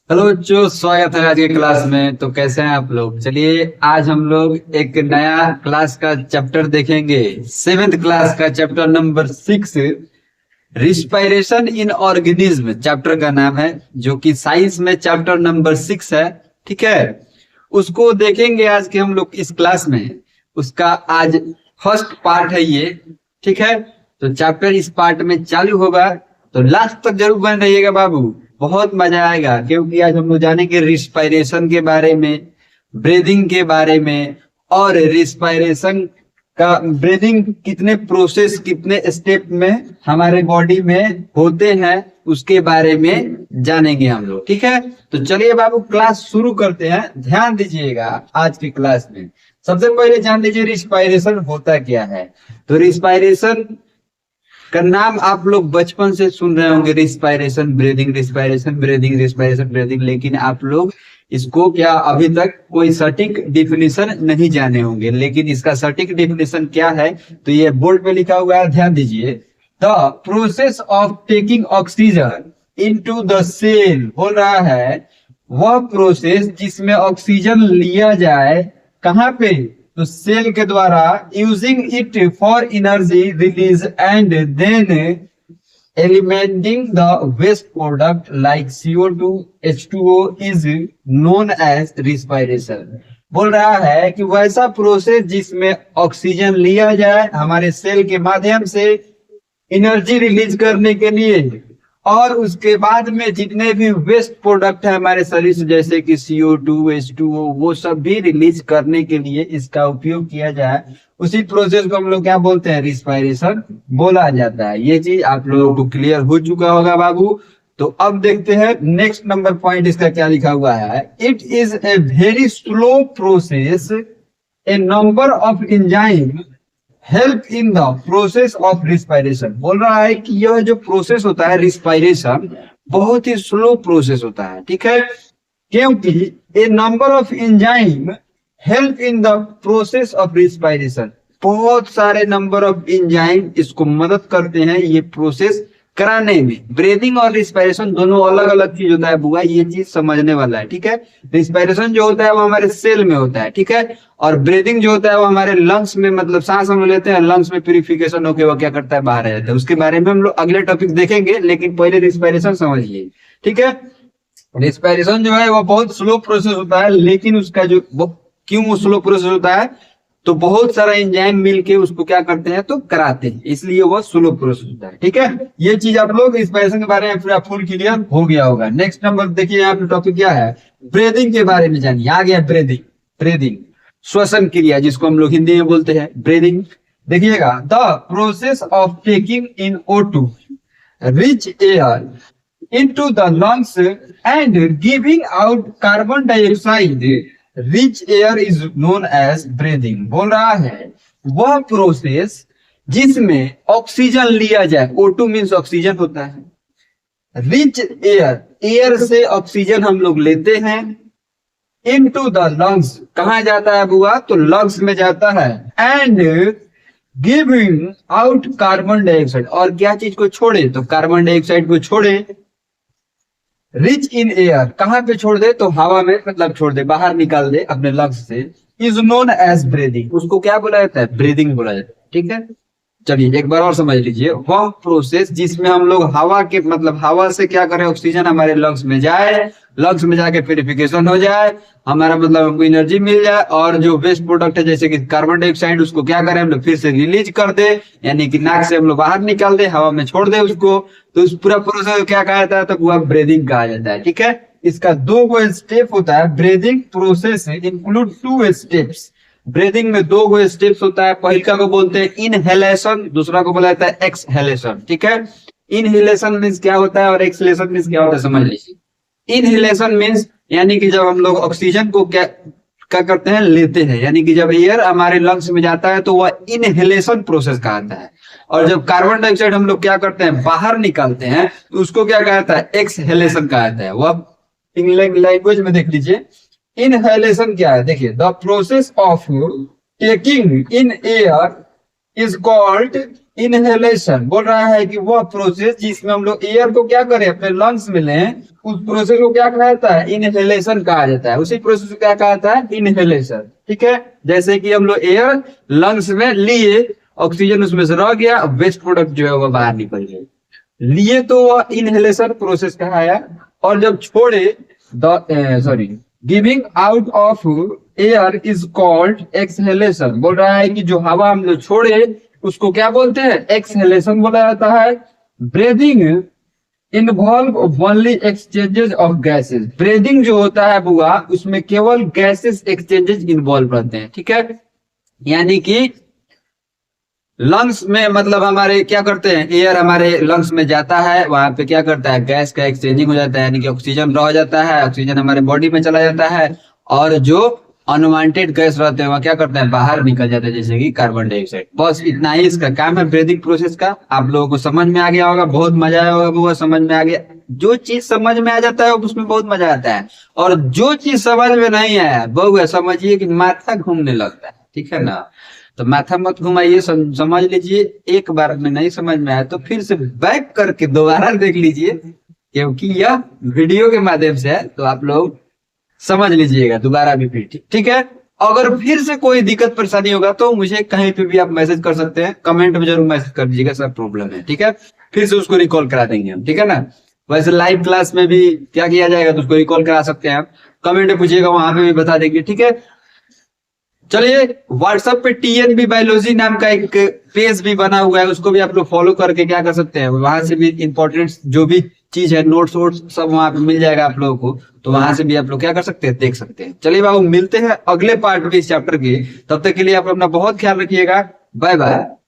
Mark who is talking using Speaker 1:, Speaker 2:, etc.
Speaker 1: Hello बच्चों, स्वागत है आज के क्लास में। तो कैसे हैं आप लोग? चलिए आज हम लोग एक नया क्लास का चैप्टर देखेंगे। सेवेंथ क्लास का चैप्टर नंबर 6, रिस्पायरेशन इन ऑर्गेनिज्म चैप्टर का नाम है, जो कि साइंस में चैप्टर नंबर 6 है। ठीक है, उसको देखेंगे आज के हम लोग इस क्लास में। उसका आज फर्स्ट पार्ट है ये। ठीक है, तो चैप्टर इस पार्ट में चालू होगा, तो लास्ट तक जरूर बन रहिएगा बाबू, बहुत मजा आएगा। क्योंकि आज हम लोग जानेंगे रिस्पायरेशन के बारे में, ब्रीदिंग के बारे में, और रिस्पायरेशन का ब्रीदिंग कितने प्रोसेस, कितने स्टेप में हमारे बॉडी में होते हैं, उसके बारे में जानेंगे हम लोग। ठीक है, तो चलिए बाबू क्लास शुरू करते हैं। ध्यान दीजिएगा आज की क्लास में। सबसे पहले जान लीजिए रिस्पायरेशन होता क्या है। तो रिस्पायरेशन का नाम आप लोग बचपन से सुन रहे होंगे, respiration breathing, respiration breathing, respiration breathing, लेकिन आप लोग इसको क्या अभी तक कोई सटीक डिफिनीशन नहीं जाने होंगे। लेकिन इसका सटीक डिफिनीशन क्या है, तो ये बोर्ड पे लिखा हुआ है, ध्यान दीजिए। The process of taking oxygen into the cell, बोल रहा है वह प्रोसेस जिसमें ऑक्सीजन लिया जाए, कहाँ पे, तो सेल के द्वारा, using it for energy release and then eliminating the waste product like CO2, H2O is known as respiration। बोल रहा है कि वैसा प्रोसेस जिसमें ऑक्सीजन लिया जाए हमारे सेल के माध्यम से एनर्जी रिलीज करने के लिए, और उसके बाद में जितने भी वेस्ट प्रोडक्ट है हमारे शरीर से, जैसे कि CO2, H2O, वो सब भी रिलीज करने के लिए इसका उपयोग किया जाए, उसी प्रोसेस को हम लोग क्या बोलते हैं, रिस्पायरेशन बोला जाता है। ये चीज आप लोगों को क्लियर हो चुका होगा बाबू। तो अब देखते हैं नेक्स्ट नंबर पॉइंट, इसका क्या लिखा हुआ है। It is a very slow process, A number of enzyme help in the process of respiration. बोल रहा है कि यह जो प्रोसेस होता है रिस्पायरेशन, बहुत ही स्लो प्रोसेस होता है। ठीक है, क्योंकि a number of enzyme help in the process of respiration, बहुत सारे नंबर ऑफ एंजाइम इसको मदद करते हैं ये प्रोसेस कराने में। ब्रीदिंग और रिस्पायरेशन दोनों अलग अलग चीज होता है बुआ, ये चीज समझने वाला है। ठीक है, रिस्पायरेशन जो होता है वो हमारे सेल में होता है। ठीक है, और ब्रीदिंग जो होता है वो हमारे लंग्स में, मतलब सांस हम लेते हैं, लंग्स में प्यूरिफिकेशन होकर वो क्या करता है, बाहर आ जाता है। उसके बारे में हम लोग अगले टॉपिक देखेंगे, लेकिन पहले रिस्पायरेशन समझिए। ठीक है, रिस्पायरेशन जो है वो बहुत स्लो प्रोसेस होता है, लेकिन उसका जो वो क्यों स्लो प्रोसेस होता है, तो बहुत सारा एंजाइम मिलके उसको क्या करते हैं, तो कराते हैं, इसलिए वो स्लो प्रोसेस होता है। ठीक है, ये चीज आप लोग रिस्पायरेशन के बारे में पूरा फुल क्लियर हो गया होगा। नेक्स्ट नंबर देखिए, यहाँ पे टॉपिक क्या है, ब्रीदिंग के बारे में जानिए। आ गया ब्रीदिंग, ब्रीदिंग श्वसन क्रिया जिसको हम लोग हिंदी में बोलते हैं ब्रीदिंग। देखिएगा, the process of taking in O2 rich air into the lungs and giving out carbon dioxide rich air is known as breathing। बोल रहा है वह प्रोसेस जिसमें ऑक्सीजन लिया जाए, O2 मीन्स ऑक्सीजन होता है, रिच एयर, एयर से ऑक्सीजन हम लोग लेते हैं, इनटू द लंग्स, कहां जाता है बुआ, तो लंग्स में जाता है, and giving out carbon dioxide, और क्या चीज को छोड़े, तो कार्बन डाइऑक्साइड को छोड़े, रिच इन एयर, कहां पे छोड़ दे, तो हवा में, मतलब छोड़ दे, बाहर निकाल दे अपने लंग्स से, इज नोन एज ब्रीदिंग, उसको क्या बोला जाता है, ब्रीदिंग बोला जाता है। ठीक है, चलिए एक बार और समझ लीजिए, वह प्रोसेस जिसमें हम लोग हवा के, मतलब हवा से क्या करें, ऑक्सीजन हमारे लंग्स में जाए, लंग्स में जाके प्यूरिफिकेशन हो जाए, हमारा मतलब हमको एनर्जी मिल जाए, और जो वेस्ट प्रोडक्ट है जैसे कि कार्बन डाइऑक्साइड, उसको क्या करें हम लोग, फिर से रिलीज कर दे, यानी कि नाक से हम लोग बाहर निकाल दे, हवा में छोड़ दे उसको, तो उस पूरा प्रोसेस को क्या कहा जाता है, तो वह ब्रीदिंग कहा जाता है। ठीक है, इसका दो स्टेप होता है। Breathing process include 2 steps. Breathing में 2 स्टेप्स होता है। पहला को बोलते हैं इनहेलेशन, दूसरा को बोला जाता है एक्सहेलेशन। ठीक है, इनहेलेशन मीन्स क्या होता है और एक्सहेलेशन मीन्स क्या होता है, समझ लीजिए। इनहेलेशन मीन्स यानी कि जब हम लोग ऑक्सीजन को क्या करते हैं, लेते हैं, यानी कि जब एयर हमारे लंग्स में जाता है तो वह इनहेलेशन प्रोसेस कहलाता है। और जब कार्बन डाइऑक्साइड हम लोग क्या करते हैं, बाहर निकालते हैं, तो उसको क्या कहता है, एक्सहेलेशन कहता है। वह इंग्लिश लैंग्वेज में देख लीजिए, इनहेलेशन क्या है, देखिए, the process of taking in air is called inhalation. बोल रहा है कि वह प्रोसेस जिसमें हम लोग एयर को क्या करें, अपने लंग्स में लें, उस प्रोसेस को क्या कहा जाता है? इनहेलेशन कहा जाता है। उसी प्रोसेस को क्या कहा जाता है? इनहेलेशन। ठीक है, जैसे कि हम लोग एयर लंग्स में लिए, ऑक्सीजन उसमें से रह गया, वेस्ट प्रोडक्ट जो है वो बाहर निकल गए, लिए तो वह इनहेलेशन प्रोसेस कहाया। और जब छोड़े, sorry, giving out of air is called exhalation. बोल रहा है कि जो हवा हम लोग छोड़े उसको क्या बोलते हैं? एक्सहेलेशन बोला जाता है। Breathing involve only exchanges of gases. Breathing जो होता है बुआ, उसमें केवल गैसेस एक्सचेंजेस इन्वॉल्व रहते हैं। ठीक है, यानी कि लंग्स में मतलब हमारे क्या करते हैं, एयर हमारे लंग्स में जाता है, वहां पे क्या करता है? गैस का एक्सचेंजिंग हो जाता है, यानी कि ऑक्सीजन रह जाता है, ऑक्सीजन हमारे बॉडी में चला जाता है, और जो अनवांटेड गैस रहते हैं वह क्या करते हैं? बाहर निकल जाते हैं, जैसे कि कार्बन डाइऑक्साइड। बस इतना ही इसका काम है ब्रीदिंग प्रोसेस का। आप लोगों को समझ में आ गया होगा, बहुत मजा आया होगा वो समझ में आ गया। जो चीज समझ में आ जाता है उसमें बहुत मजा आता है, और जो चीज समझ में नहीं आया बहु समझिए कि माथा घूमने लगता है। ठीक है ना, तो माथा मत घुमाइए, समझ लीजिए। एक बार में नहीं समझ में आया तो फिर से बैक करके दोबारा देख लीजिए, क्योंकि यह वीडियो के माध्यम से है, तो आप लोग समझ लीजिएगा दोबारा भी फिर। ठीक है, अगर फिर से कोई दिक्कत परेशानी होगा तो मुझे कहीं पे भी आप मैसेज कर सकते हैं, कमेंट में जरूर मैसेज कर दीजिएगा, सब प्रॉब्लम है। ठीक है, फिर से उसको रिकॉल करा देंगे हम। ठीक है ना, वैसे लाइव क्लास में भी क्या किया जाएगा तो उसको रिकॉल करा सकते हैं आप, कमेंट में पूछिएगा, वहां पे भी बता देंगे। ठीक है, चलिए व्हाट्सएप पे टीएनबी बायोलॉजी नाम का एक पेज भी बना हुआ है, उसको भी आप लोग फॉलो करके क्या कर सकते हैं, वहां से भी इंपॉर्टेंट जो भी चीज है, नोट्स वोट्स सब वहां पे मिल जाएगा आप लोगों को, तो वहां से भी आप लोग क्या कर सकते हैं? देख सकते हैं। चलिए बाबू, मिलते हैं अगले पार्ट में इस चैप्टर के, तब तक के लिए आप अपना बहुत ख्याल रखिएगा। Bye bye.